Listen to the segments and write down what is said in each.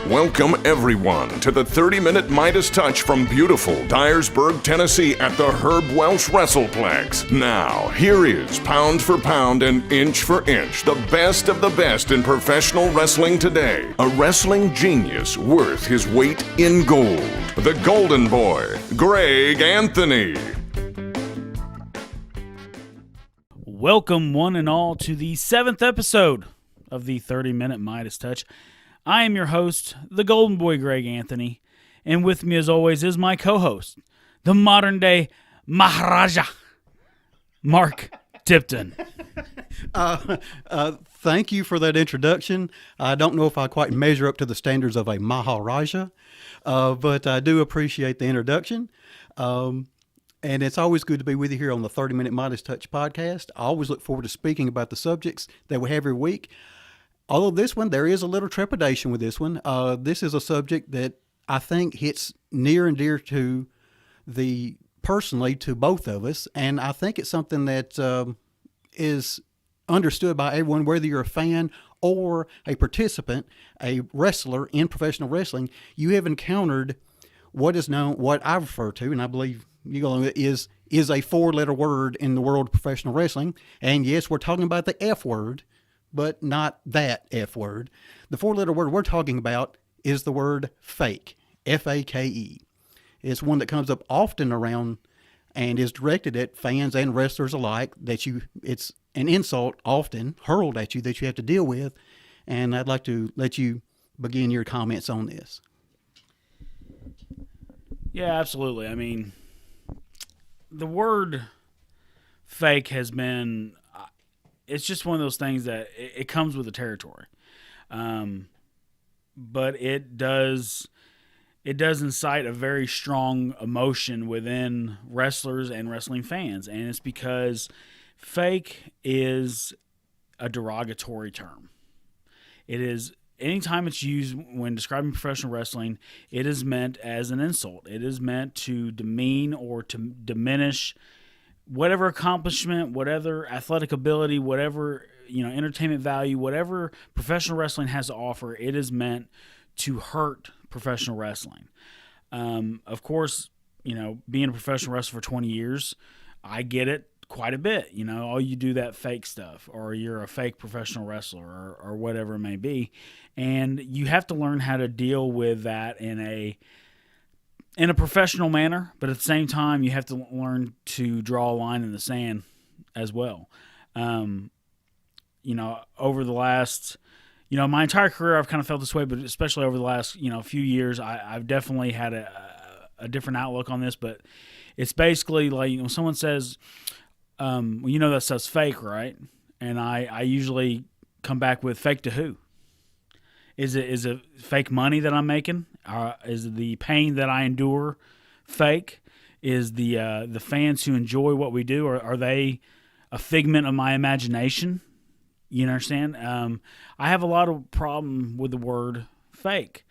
Welcome, everyone, to the 30-minute Midas touch from beautiful Dyersburg, Tennessee at the Herb Welsh WrestlePlex. Now, here is, pound for pound and inch for inch, the best of the best in professional wrestling today. A wrestling genius worth his weight in gold. The Golden Boy, Greg Anthony. Welcome, one and all, to the 7th episode of the 30-minute Midas touch. I am your host, the Golden Boy, Greg Anthony, and with me as always is my co-host, the modern-day Maharaja, Mark Tipton. Thank you for that introduction. I don't know if I quite measure up to the standards of a Maharaja, but I do appreciate the introduction. And it's always good to be with you here on the 30-minute Midas Touch podcast. I always look forward to speaking about the subjects that we have every week. Although this one, there is a little trepidation with this one. This is a subject that I think hits near and dear to personally to both of us. And I think it's something that is understood by everyone, whether you're a fan or a participant, a wrestler in professional wrestling. You have encountered what is known, what I refer to, and I believe you go along, is a 4-letter word in the world of professional wrestling. And yes, we're talking about the F word, but not that F word. The 4-letter word we're talking about is the word fake, F-A-K-E. It's one that comes up often around and is directed at fans and wrestlers alike. It's an insult often hurled at you that you have to deal with. And I'd like to let you begin your comments on this. Yeah, absolutely. I mean, the word fake has been... It's just one of those things that it comes with the territory. But it does incite a very strong emotion within wrestlers and wrestling fans. And it's because fake is a derogatory term. It is, anytime it's used when describing professional wrestling, it is meant as an insult. It is meant to demean or to diminish whatever accomplishment, whatever athletic ability, whatever, entertainment value, whatever professional wrestling has to offer, it is meant to hurt professional wrestling. Of course, being a professional wrestler for 20 years, I get it quite a bit. Oh, you do that fake stuff, or you're a fake professional wrestler, or whatever it may be. And you have to learn how to deal with that in a professional manner, but at the same time, you have to learn to draw a line in the sand as well. Over the last, my entire career, I've kind of felt this way, but especially over the last, few years, I've definitely had a different outlook on this. But it's basically like, when someone says, that stuff's fake, right? And I usually come back with, fake to who? Is it fake money that I'm making? Is the pain that I endure fake? Is the fans who enjoy what we do, are they a figment of my imagination? You understand? I have a lot of problem with the word fake.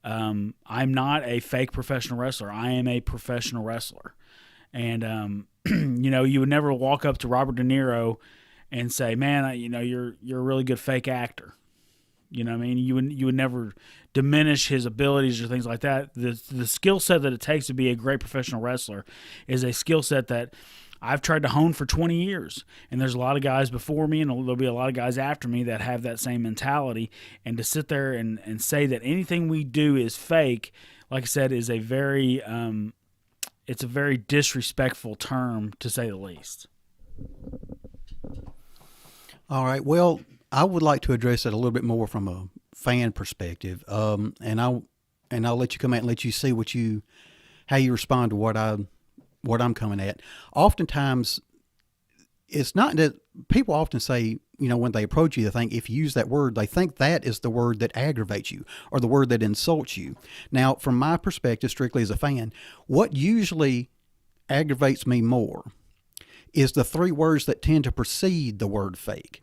I'm not a fake professional wrestler. I am a professional wrestler. And, you would never walk up to Robert De Niro and say, man, you're a really good fake actor. You know what I mean? You would never diminish his abilities or things like that. The skill set that it takes to be a great professional wrestler is a skill set that I've tried to hone for 20 years. And there's a lot of guys before me, and there'll be a lot of guys after me that have that same mentality. And to sit there and say that anything we do is fake, like I said, is a very it's a very disrespectful term, to say the least. All right. Well, I would like to address it a little bit more from a fan perspective, and I'll let you come out and let you see how you respond to what I'm coming at. Oftentimes, it's not that people often say, when they approach you, they think if you use that word, they think that is the word that aggravates you or the word that insults you. Now, from my perspective, strictly as a fan, what usually aggravates me more is the 3 words that tend to precede the word fake.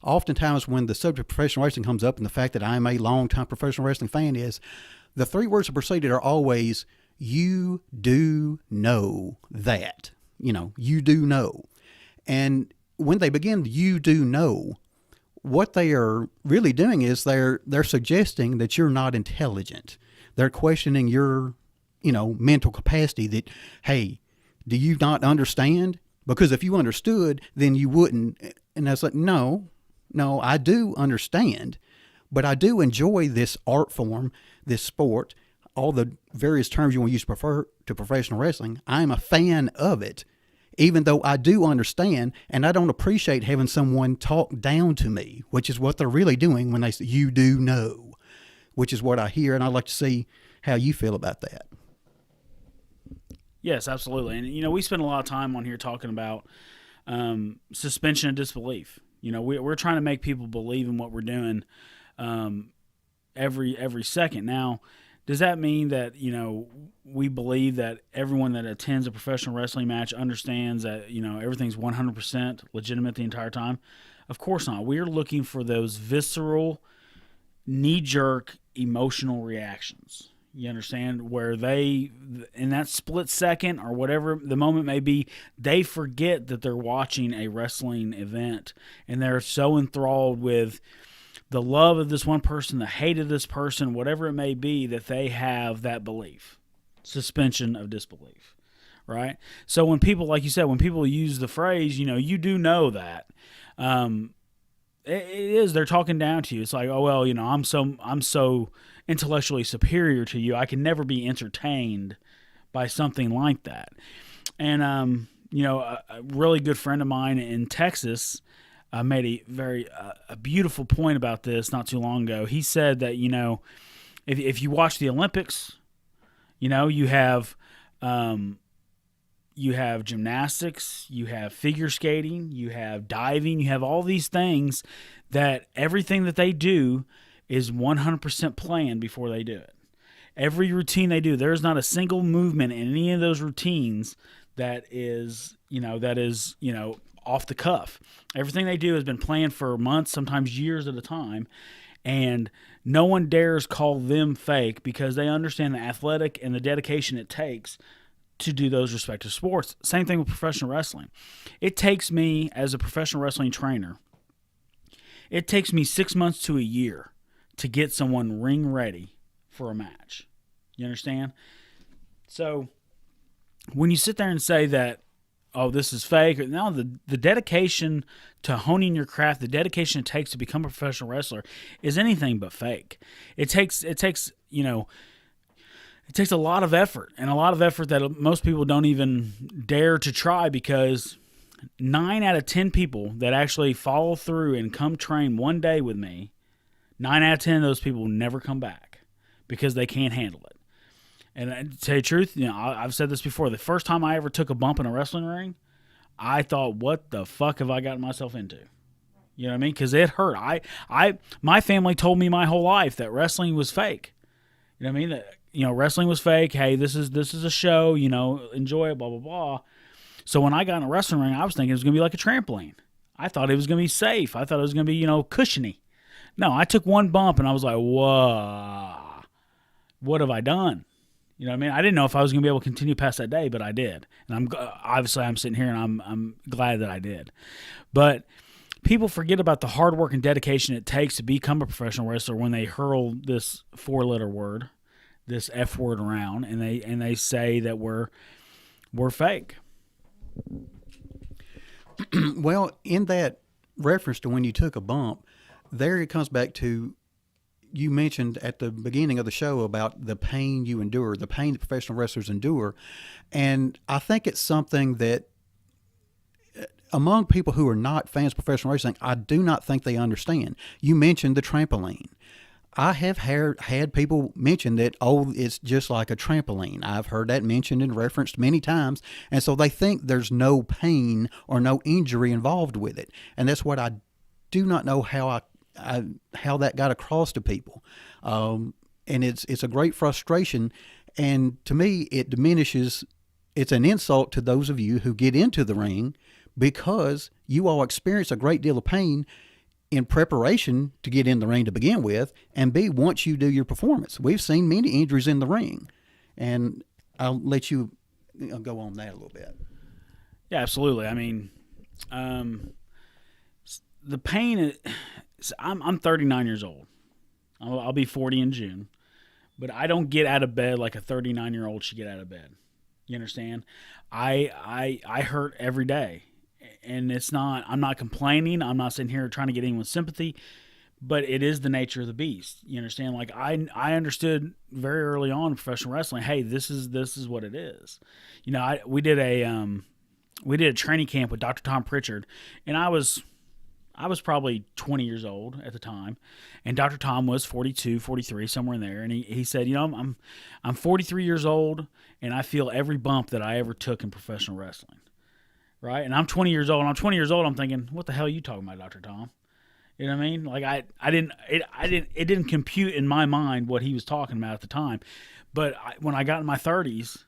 Oftentimes when the subject of professional wrestling comes up, and the fact that I'm a long-time professional wrestling fan, is the 3 words that preceded are always, you do know that. You do know. And when they begin, you do know, what they are really doing is they're suggesting that you're not intelligent. They're questioning your, mental capacity that, hey, do you not understand? Because if you understood, then you wouldn't. And I was like, no, I do understand, but I do enjoy this art form, this sport, all the various terms you want to use to professional wrestling. I'm a fan of it, even though I do understand, and I don't appreciate having someone talk down to me, which is what they're really doing when they say, you do know, which is what I hear, and I'd like to see how you feel about that. Yes, absolutely. And, we spend a lot of time on here talking about suspension of disbelief. We're trying to make people believe in what we're doing every second. Now, does that mean that, we believe that everyone that attends a professional wrestling match understands that, everything's 100% legitimate the entire time? Of course not. We're looking for those visceral, knee-jerk, emotional reactions. You understand? Where they, in that split second or whatever the moment may be, they forget that they're watching a wrestling event, and they're so enthralled with the love of this one person, the hate of this person, whatever it may be, that they have that belief. Suspension of disbelief, right? So when people, like you said, when people use the phrase, you do know that, it is, they're talking down to you. It's like, oh, well, I'm so intellectually superior to you, I can never be entertained by something like that. And, a really good friend of mine in Texas made a beautiful point about this not too long ago. He said that, if you watch the Olympics, you have gymnastics, you have figure skating, you have diving, you have all these things that everything that they do is 100% planned before they do it. Every routine they do, there's not a single movement in any of those routines that is off the cuff. Everything they do has been planned for months, sometimes years at a time, and no one dares call them fake because they understand the athletic and the dedication it takes to do those respective sports. Same thing with professional wrestling. It takes me, as a professional wrestling trainer, it takes me 6 months to a year to get someone ring ready for a match. You understand? So when you sit there and say that, oh, this is fake, no, the dedication to honing your craft, the dedication it takes to become a professional wrestler is anything but fake. It takes a lot of effort, and a lot of effort that most people don't even dare to try, because 9 out of 10 people that actually follow through and come train one day with me, 9 out of 10 of those people will never come back because they can't handle it. And to tell you the truth, I've said this before. The first time I ever took a bump in a wrestling ring, I thought, what the fuck have I gotten myself into? You know what I mean? Because it hurt. My family told me my whole life that wrestling was fake. You know what I mean? That, wrestling was fake. Hey, this is a show. Enjoy it. Blah blah blah. So when I got in a wrestling ring, I was thinking it was going to be like a trampoline. I thought it was going to be safe. I thought it was going to be cushiony. No, I took one bump and I was like, whoa, what have I done? You know what I mean? I didn't know if I was going to be able to continue past that day, but I did. And I'm sitting here and I'm glad that I did. But people forget about the hard work and dedication it takes to become a professional wrestler when they hurl this 4-letter word, this F word around, and they say that we're fake. Well, in that reference to when you took a bump, there it comes back to, you mentioned at the beginning of the show about the pain you endure, the pain that professional wrestlers endure. And I think it's something that among people who are not fans of professional wrestling, I do not think they understand. You mentioned the trampoline. I have had people mention that, oh, it's just like a trampoline. I've heard that mentioned and referenced many times. And so they think there's no pain or no injury involved with it. And that's what I do not know how that got across to people. And it's a great frustration. And to me, it diminishes, it's an insult to those of you who get into the ring because you all experience a great deal of pain in preparation to get in the ring to begin with, and B, once you do your performance. We've seen many injuries in the ring, and I'll let you go on that a little bit. Yeah, absolutely. I mean, the pain, I'm 39 years old. I'll be 40 in June, but I don't get out of bed like a 39-year-old should get out of bed. You understand? I hurt every day, and I'm not complaining. I'm not sitting here trying to get anyone's sympathy, but it is the nature of the beast. You understand? Like I understood very early on in professional wrestling. Hey, this is what it is. You know, we did a training camp with Dr. Tom Pritchard, and I was probably 20 years old at the time, and Dr. Tom was 42, 43, somewhere in there, and he said, you know, I'm 43 years old, and I feel every bump that I ever took in professional wrestling, right? And I'm 20 years old, and I'm 20 years old, I'm thinking, what the hell are you talking about, Dr. Tom? You know what I mean? Like it didn't compute in my mind what he was talking about at the time, but when I got in my 30s,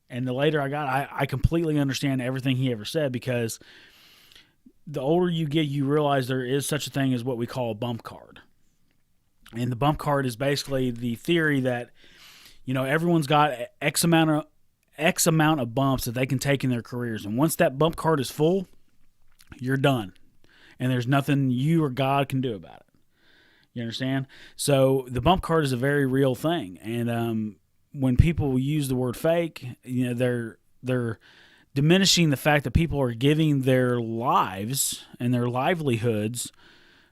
and the later I got, I completely understand everything he ever said, because the older you get, you realize there is such a thing as what we call a bump card. And the bump card is basically the theory that, you know, everyone's got X amount of bumps that they can take in their careers. And once that bump card is full, you're done. And there's nothing you or God can do about it. You understand? So the bump card is a very real thing. And when people use the word fake, you know, they're diminishing the fact that people are giving their lives and their livelihoods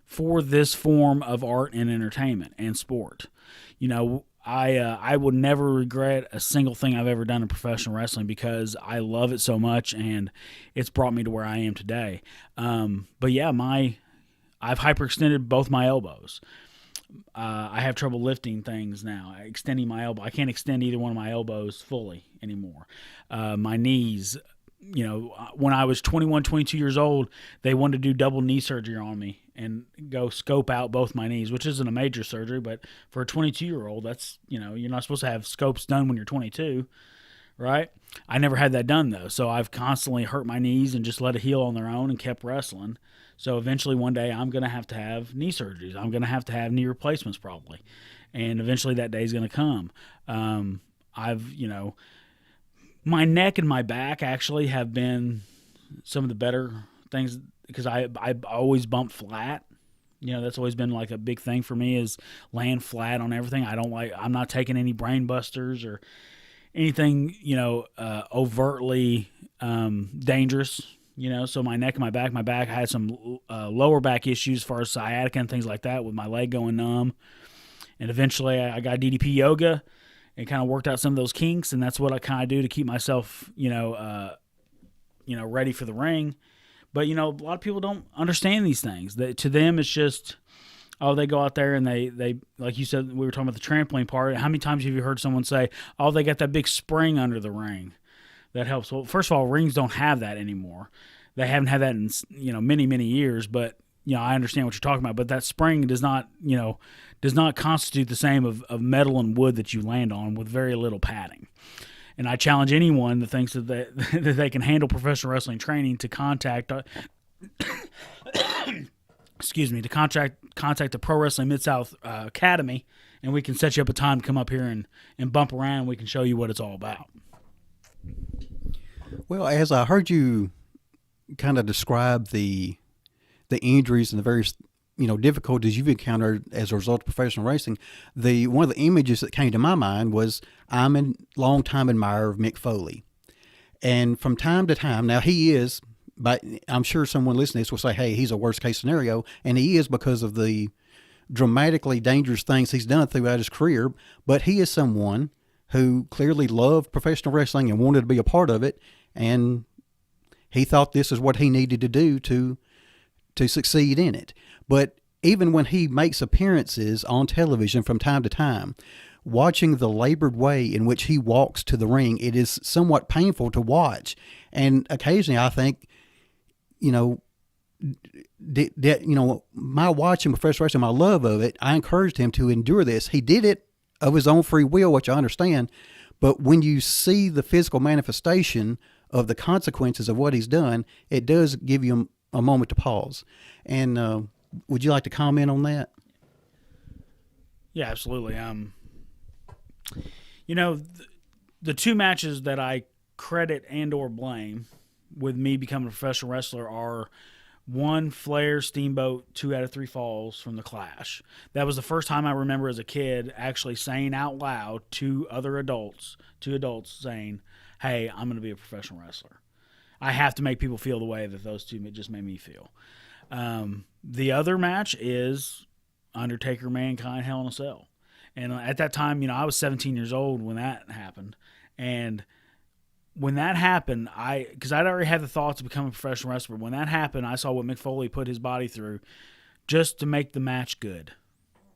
for this form of art and entertainment and sport. You know, I would never regret a single thing I've ever done in professional wrestling, because I love it so much, and it's brought me to where I am today. But yeah, I've hyperextended both my elbows. I have trouble lifting things now, extending my elbow. I can't extend either one of my elbows fully anymore. My knees, you know, when I was 21, 22 years old, they wanted to do double knee surgery on me and go scope out both my knees, which isn't a major surgery, but for a 22-year-old, that's, you know, you're not supposed to have scopes done when you're 22, right? I never had that done, though, so I've constantly hurt my knees and just let it heal on their own and kept wrestling. So eventually one day I'm going to have knee surgeries. I'm going to have knee replacements probably, and eventually that day is going to come. My neck and my back actually have been some of the better things, because I always bumped flat. You know, that's always been like a big thing for me, is laying flat on everything. I'm not taking any brain busters or anything, you know, overtly dangerous, you know. So my neck and my back, I had some lower back issues as far as sciatica and things like that, with my leg going numb. And eventually I got DDP yoga and kind of worked out some of those kinks, and that's what I kind of do to keep myself, ready for the ring. But, you know, a lot of people don't understand these things. To them, it's just, they go out there and they like you said, we were talking about the trampoline part. How many times have you heard someone say, they got that big spring under the ring that helps? Well, first of all, rings don't have that anymore. They haven't had that in, you know, many, many years. But, you know, I understand what you're talking about. But that spring does not constitute the same of metal and wood that you land on with very little padding. And I challenge anyone that thinks that they can handle professional wrestling training to contact the Pro Wrestling Mid-South Academy, and we can set you up a time to come up here and bump around, and we can show you what it's all about. Well, as I heard you kind of describe the injuries and the various, you know, difficulties you've encountered as a result of professional racing, one of the images that came to my mind was, I'm a long-time admirer of Mick Foley. And from time to time, now he is, but I'm sure someone listening to this will say, hey, he's a worst-case scenario, and he is, because of the dramatically dangerous things he's done throughout his career, but he is someone who clearly loved professional wrestling and wanted to be a part of it, and he thought this is what he needed to do to succeed in it. But even when he makes appearances on television from time to time, watching the labored way in which he walks to the ring, it is somewhat painful to watch. And occasionally I think, you know, my watching professional wrestling, my love of it, I encouraged him to endure this. He did it of his own free will, which I understand. But when you see the physical manifestation of the consequences of what he's done, it does give you a moment to pause. And would you like to comment on that? Yeah, absolutely. The two matches that I credit and or blame with me becoming a professional wrestler are 1 Flair, Steamboat, 2 out of 3 falls from the Clash. That was the first time I remember as a kid actually saying out loud to other adults, saying, hey, I'm going to be a professional wrestler. I have to make people feel the way that those two just made me feel. The other match is Undertaker, Mankind, Hell in a Cell. And at that time, you know, I was 17 years old when that happened. And when that happened, because I'd already had the thoughts of becoming a professional wrestler. When that happened, I saw what Mick Foley put his body through just to make the match good.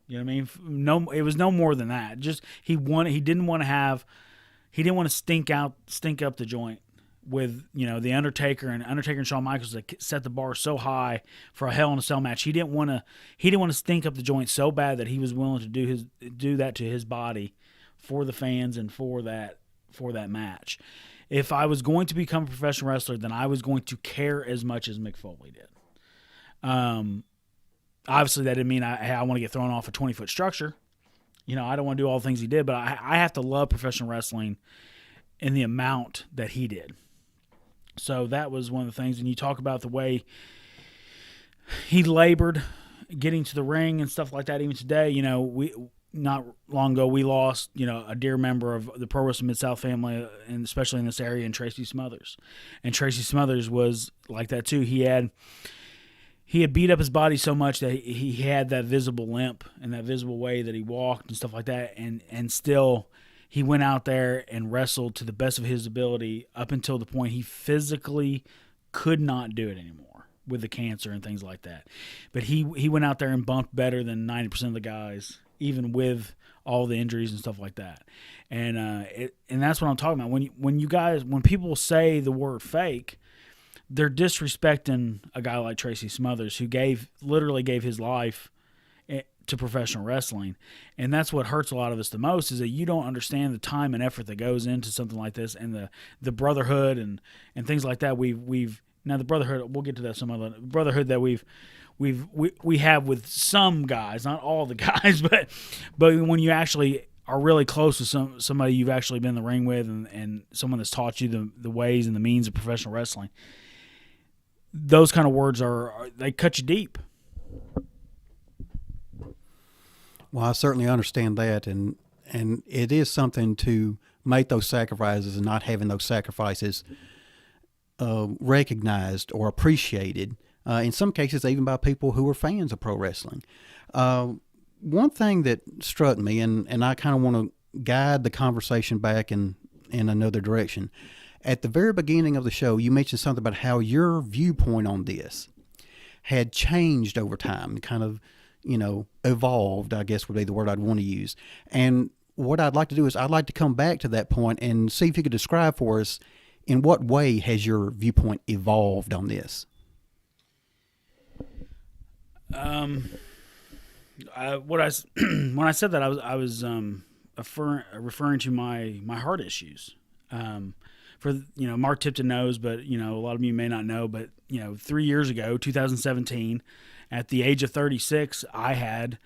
You know what I mean? No, it was no more than that. Just he didn't want to stink up the joint with, you know, the Undertaker and Shawn Michaels that set the bar so high for a Hell in a Cell match. He didn't want to stink up the joint so bad that he was willing to do that to his body for the fans and for that match. If I was going to become a professional wrestler, then I was going to care as much as Mick Foley did. Obviously, that didn't mean I want to get thrown off a 20-foot structure. You know, I don't want to do all the things he did, but I have to love professional wrestling in the amount that he did. So that was one of the things. And you talk about the way he labored getting to the ring and stuff like that. Even today, you know, not long ago, we lost, you know, a dear member of the Pro Wrestling Mid-South family, and especially in this area, in Tracy Smothers. And Tracy Smothers was like that too. He had beat up his body so much that he had that visible limp and that visible way that he walked and stuff like that. And still, he went out there and wrestled to the best of his ability up until the point he physically could not do it anymore with the cancer and things like that. But he went out there and bumped better than 90% of the guys, even with all the injuries and stuff like that. And that's what I'm talking about. When people say the word fake, they're disrespecting a guy like Tracy Smothers, who literally gave his life to professional wrestling. And that's what hurts a lot of us the most, is that you don't understand the time and effort that goes into something like this, and the brotherhood and things like that. We've now the brotherhood, we'll get to that some other brotherhood that we have with some guys, not all the guys, but when you actually are really close to somebody you've actually been in the ring with, and someone that's taught you the ways and the means of professional wrestling, those kind of words they cut you deep. Well, I certainly understand that, and it is something to make those sacrifices, and not having those sacrifices recognized or appreciated, in some cases even by people who are fans of pro wrestling. One thing that struck me, and I kind of want to guide the conversation back in another direction. At the very beginning of the show, you mentioned something about how your viewpoint on this had changed over time, kind of, you know, evolved, I guess would be the word I'd want to use. And what I'd like to do is I'd like to come back to that point and see if you could describe for us, in what way has your viewpoint evolved on this? When I said that, I was referring to my heart issues. For, you know, Mark Tipton knows, but, you know, a lot of you may not know, but, you know, 3 years ago, 2017, at the age of 36, I had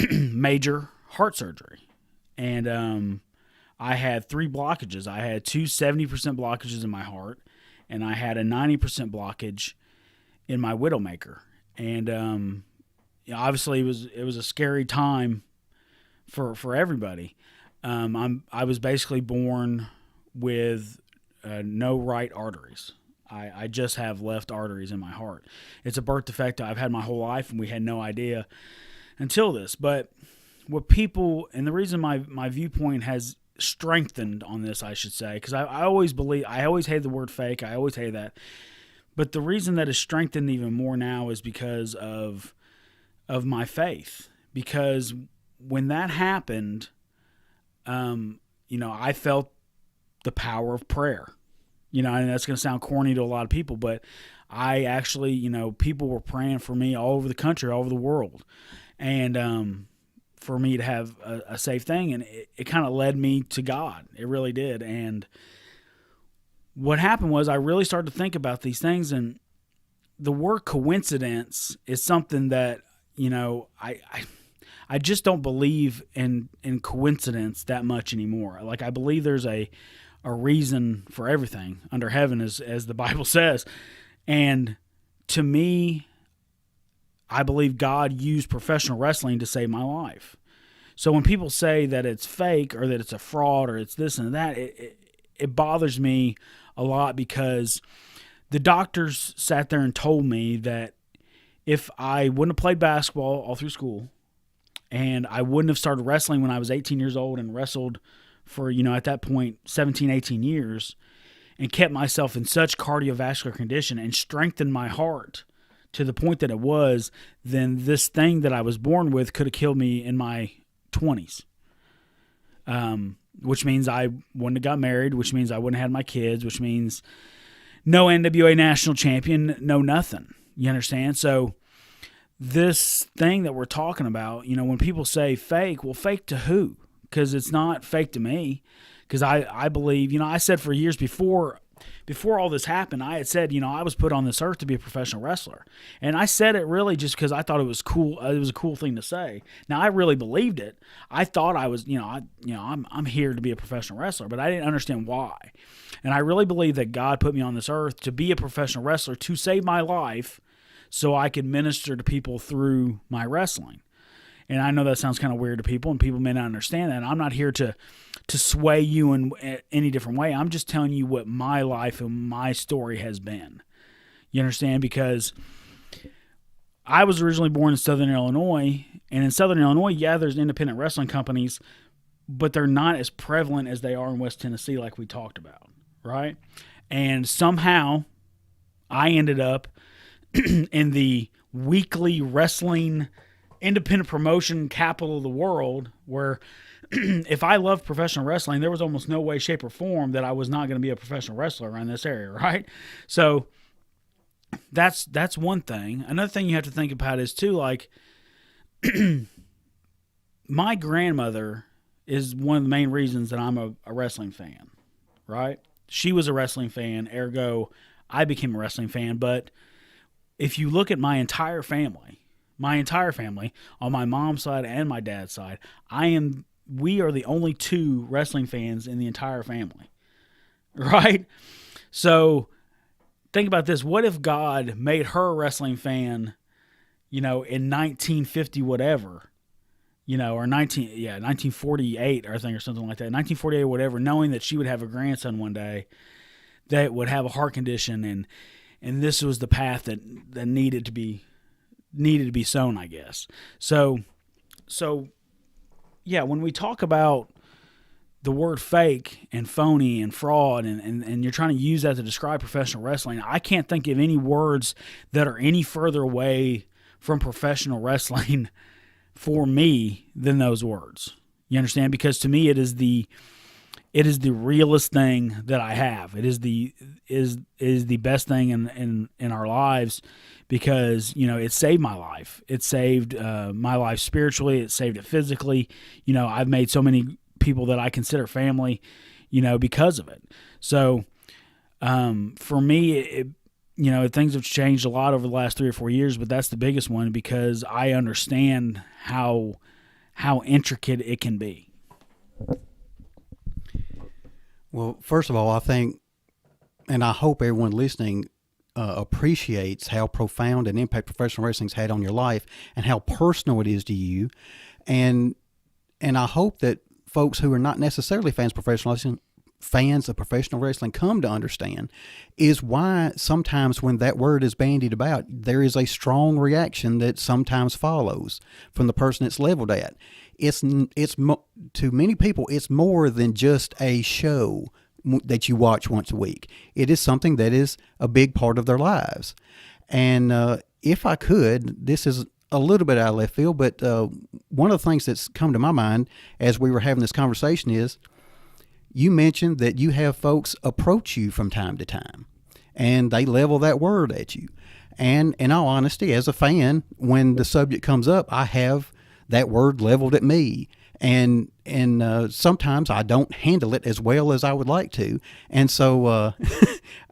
major heart surgery. And I had 3 blockages. I had 2 70% blockages in my heart, and I had a 90% blockage in my widowmaker. And obviously it was a scary time for everybody. I was basically born with no right arteries. I just have left arteries in my heart. It's a birth defect I've had my whole life, and we had no idea until this. But what people, and the reason my viewpoint has strengthened on this, I should say, because I always hate the word fake. I always hate that. But the reason that is strengthened even more now is because of my faith. Because when that happened, you know, I felt the power of prayer. You know, and that's going to sound corny to a lot of people, but I actually, you know, people were praying for me all over the country, all over the world. And for me to have a safe thing, and it kind of led me to God. It really did. And what happened was I really started to think about these things, and the word coincidence is something that, you know, I just don't believe in coincidence that much anymore. Like, I believe there's a reason for everything under heaven, as the Bible says. And to me, I believe God used professional wrestling to save my life. So when people say that it's fake or that it's a fraud or it's this and that, it bothers me a lot, because the doctors sat there and told me that if I wouldn't have played basketball all through school, and I wouldn't have started wrestling when I was 18 years old and wrestled for, at that point, 17, 18 years, and kept myself in such cardiovascular condition and strengthened my heart to the point that it was, then this thing that I was born with could have killed me in my 20s. Which means I wouldn't have got married, which means I wouldn't have had my kids, which means no NWA national champion, no nothing. You understand? So this thing that we're talking about, when people say fake, well, fake to who? Because it's not fake to me. Because I believe, I said for years before all this happened, I had said, I was put on this earth to be a professional wrestler. And I said it really just because I thought it was cool. It was a cool thing to say. Now, I really believed it. I thought I was, I'm here to be a professional wrestler, but I didn't understand why. And I really believe that God put me on this earth to be a professional wrestler, to save my life so I could minister to people through my wrestling. And I know that sounds kind of weird to people, and people may not understand that. And I'm not here to sway you in any different way. I'm just telling you what my life and my story has been. You understand? Because I was originally born in Southern Illinois, and in Southern Illinois, yeah, there's independent wrestling companies, but they're not as prevalent as they are in West Tennessee, like we talked about, right? And somehow I ended up in the weekly wrestling independent promotion capital of the world, where if I loved professional wrestling, there was almost no way, shape, or form that I was not going to be a professional wrestler around this area, right? So that's one thing. Another thing you have to think about is too, like, my grandmother is one of the main reasons that I'm a wrestling fan, right? She was a wrestling fan, ergo I became a wrestling fan. But if you look at my entire family, on my mom's side and my dad's side, we are the only two wrestling fans in the entire family, right? So think about this. What if God made her a wrestling fan, in 1950 whatever, or 1948, I think, or something like that, 1948 whatever, knowing that she would have a grandson one day that would have a heart condition, and this was the path that needed to be sown, I guess. So yeah, when we talk about the word fake and phony and fraud, and you're trying to use that to describe professional wrestling, I can't think of any words that are any further away from professional wrestling for me than those words. You understand? Because to me, it is the realest thing that I have. It is the best thing in our lives, because it saved my life. It saved my life spiritually. It saved it physically. I've made so many people that I consider family, because of it. So for me, things have changed a lot over the last 3 or 4 years, but that's the biggest one, because I understand how intricate it can be. Well, first of all, I think, and I hope everyone listening appreciates how profound an impact professional wrestling's had on your life and how personal it is to you. And I hope that folks who are not necessarily fans of professional wrestling come to understand is why sometimes when that word is bandied about, there is a strong reaction that sometimes follows from the person it's leveled at. It's to many people, it's more than just a show that you watch once a week. It is something that is a big part of their lives. And if I could, this is a little bit out of left field, but one of the things that's come to my mind as we were having this conversation is, you mentioned that you have folks approach you from time to time, and they level that word at you. And in all honesty, as a fan, when the subject comes up, I have that word leveled at me. And sometimes I don't handle it as well as I would like to. And so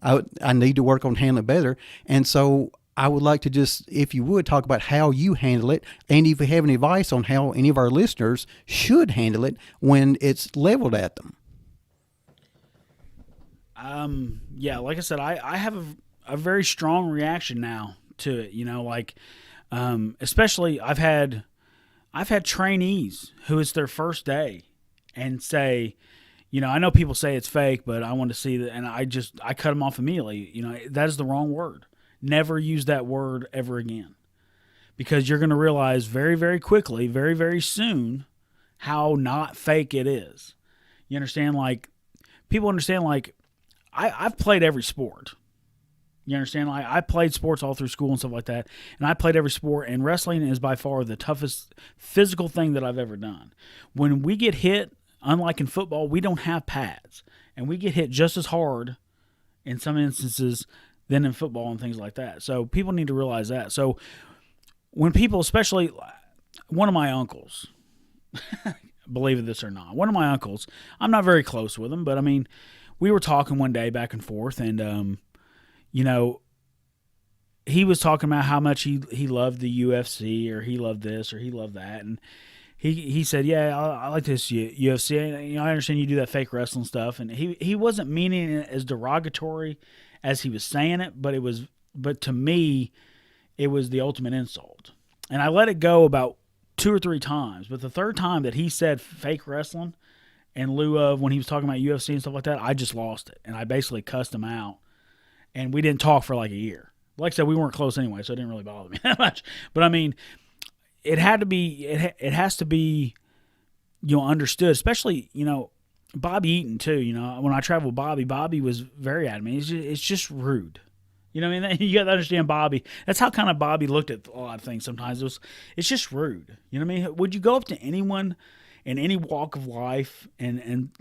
I need to work on handling it better. And so I would like to just, if you would, talk about how you handle it, and if you have any advice on how any of our listeners should handle it when it's leveled at them. Yeah, like I said, I have a very strong reaction now to it, like especially I've had trainees who it's their first day and say, I know people say it's fake, but I want to see that, and I cut them off immediately. That is the wrong word. Never use that word ever again, because you're going to realize very, very quickly, very, very soon, how not fake it is. You understand? Like, people understand, like, I've played every sport. You understand? Like, I played sports all through school and stuff like that, and I played every sport, and wrestling is by far the toughest physical thing that I've ever done. When we get hit, unlike in football, we don't have pads, and we get hit just as hard in some instances than in football and things like that. So people need to realize that. So when people, especially one of my uncles, believe this or not, one of my uncles, I'm not very close with him, but I mean, we were talking one day back and forth, and he was talking about how much he loved the UFC, or he loved this, or he loved that, and he said, yeah, I like this UFC. I understand you do that fake wrestling stuff, and he wasn't meaning it as derogatory as he was saying it, but to me, it was the ultimate insult. And I let it go about 2 or 3 times, but the third time that he said fake wrestling in lieu of when he was talking about UFC and stuff like that, I just lost it, and I basically cussed him out, and we didn't talk for like a year. Like I said, we weren't close anyway, so it didn't really bother me that much. But I mean, it has to be, understood, especially, Bobby Eaton too. When I traveled with Bobby was very adamant. It's just rude. You know what I mean? You got to understand Bobby. That's how kind of Bobby looked at a lot of things sometimes. It's just rude. You know what I mean? Would you go up to anyone in any walk of life and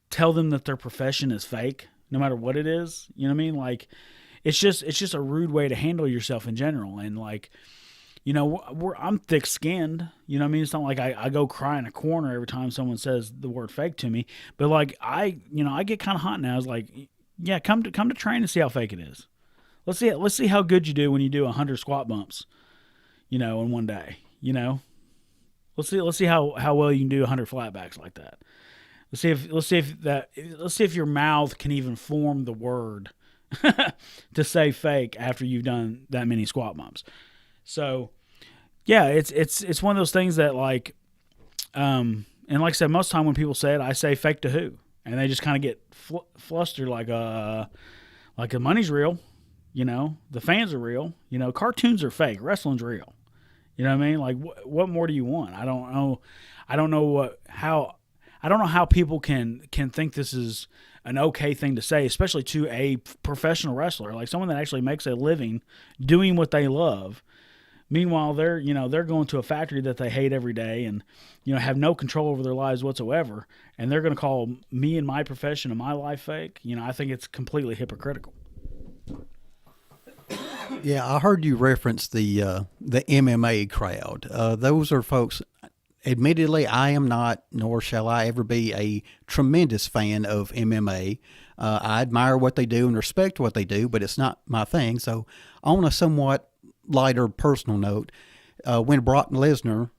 tell them that their profession is fake, no matter what it is? You know what I mean? Like, it's just a rude way to handle yourself in general. And like, I'm thick-skinned. You know what I mean? It's not like I go cry in a corner every time someone says the word fake to me. But like, I get kind of hot now. It's like, yeah, come to train and see how fake it is. Let's see how good you do when you do 100 squat bumps, in one day. Let's see how well you can do 100 flatbacks like that. Let's see if your mouth can even form the word to say fake after you've done that many squat bumps. So, yeah, it's one of those things that like, and like I said, most of the time when people say it, I say fake to who, and they just kind of get flustered like the money's real, the fans are real, cartoons are fake, wrestling's real. You know what I mean? Like, what more do you want? I don't know how people can think this is an okay thing to say, especially to a professional wrestler, like someone that actually makes a living doing what they love. Meanwhile, they're going to a factory that they hate every day, and have no control over their lives whatsoever, and they're going to call me and my profession and my life fake. I think it's completely hypocritical. Yeah, I heard you reference the MMA crowd. Those are folks. Admittedly, I am not, nor shall I ever be, a tremendous fan of MMA. I admire what they do and respect what they do, but it's not my thing. So, on a somewhat lighter personal note, when Brock Lesnar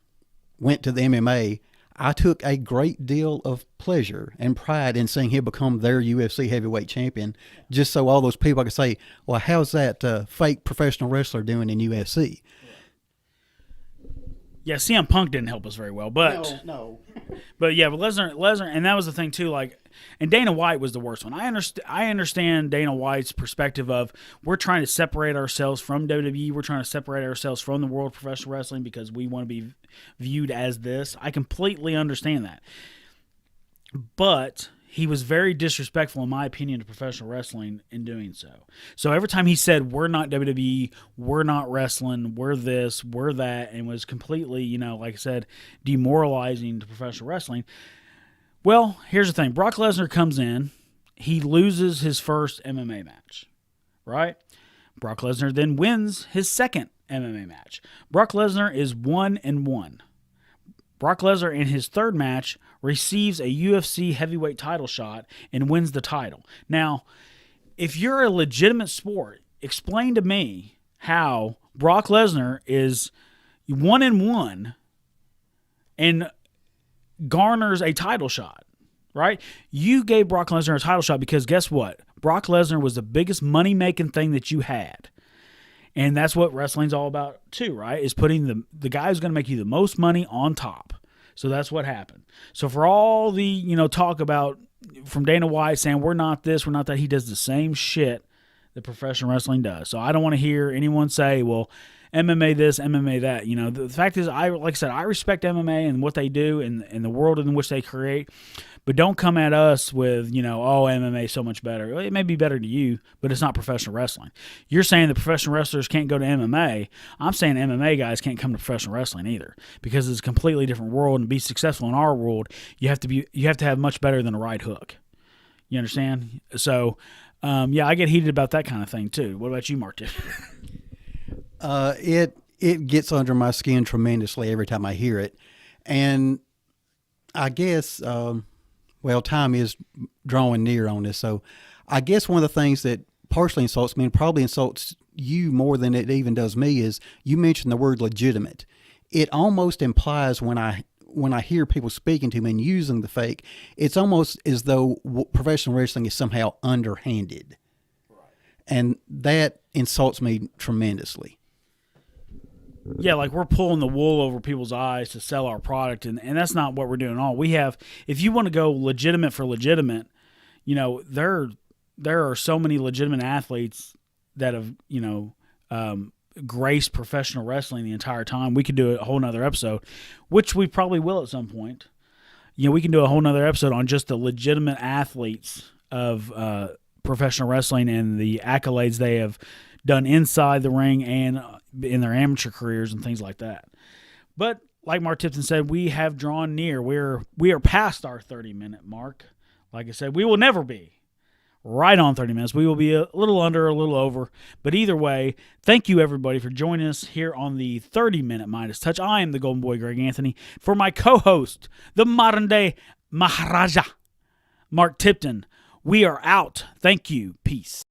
went to the MMA, I took a great deal of pleasure and pride in seeing him become their UFC heavyweight champion, just so all those people could say, well, how's that fake professional wrestler doing in UFC? Yeah, CM Punk didn't help us very well, but no. But yeah, but Lesnar, and that was the thing too. Like, and Dana White was the worst one. I understand Dana White's perspective of we're trying to separate ourselves from WWE. We're trying to separate ourselves from the world of professional wrestling because we want to be viewed as this. I completely understand that, but he was very disrespectful, in my opinion, to professional wrestling in doing so. So every time he said, we're not WWE, we're not wrestling, we're this, we're that, and was completely, like I said, demoralizing to professional wrestling. Well, here's the thing. Brock Lesnar comes in. He loses his first MMA match, right? Brock Lesnar then wins his second MMA match. Brock Lesnar is 1-1. Brock Lesnar, in his third match, receives a UFC heavyweight title shot and wins the title. Now, if you're a legitimate sport, explain to me how Brock Lesnar is 1-1 and garners a title shot, right? You gave Brock Lesnar a title shot because guess what? Brock Lesnar was the biggest money-making thing that you had. And that's what wrestling's all about too, right? Is putting the guy who's going to make you the most money on top. So that's what happened. So for all the, talk about from Dana White saying we're not this, we're not that, he does the same shit that professional wrestling does. So I don't want to hear anyone say, well, MMA this, MMA that. The fact is, like I said, I respect MMA and what they do and the world in which they create. But don't come at us with, oh, MMA is so much better. Well, it may be better to you, but it's not professional wrestling. You're saying the professional wrestlers can't go to MMA. I'm saying MMA guys can't come to professional wrestling either, because it's a completely different world. And to be successful in our world, you have to have much better than a right hook. You understand? So, I get heated about that kind of thing too. What about you, Mark? It gets under my skin tremendously every time I hear it, and I guess. Time is drawing near on this. So I guess one of the things that partially insults me and probably insults you more than it even does me is you mentioned the word legitimate. It almost implies when I hear people speaking to me and using the fake, it's almost as though professional wrestling is somehow underhanded. Right. And that insults me tremendously. Yeah, like we're pulling the wool over people's eyes to sell our product, and that's not what we're doing at all. We have, if you want to go legitimate for legitimate, there are so many legitimate athletes that have, graced professional wrestling the entire time. We could do a whole nother episode, which we probably will at some point. We can do a whole nother episode on just the legitimate athletes of professional wrestling and the accolades they have done inside the ring and in their amateur careers and things like that. But like Mark Tipton said, we have drawn near. We are past our 30-minute mark. Like I said, we will never be right on 30 minutes. We will be a little under, a little over. But either way, thank you everybody for joining us here on the 30-minute Midas Touch. I am the Golden Boy, Greg Anthony. For my co-host, the modern-day Maharaja, Mark Tipton, we are out. Thank you. Peace.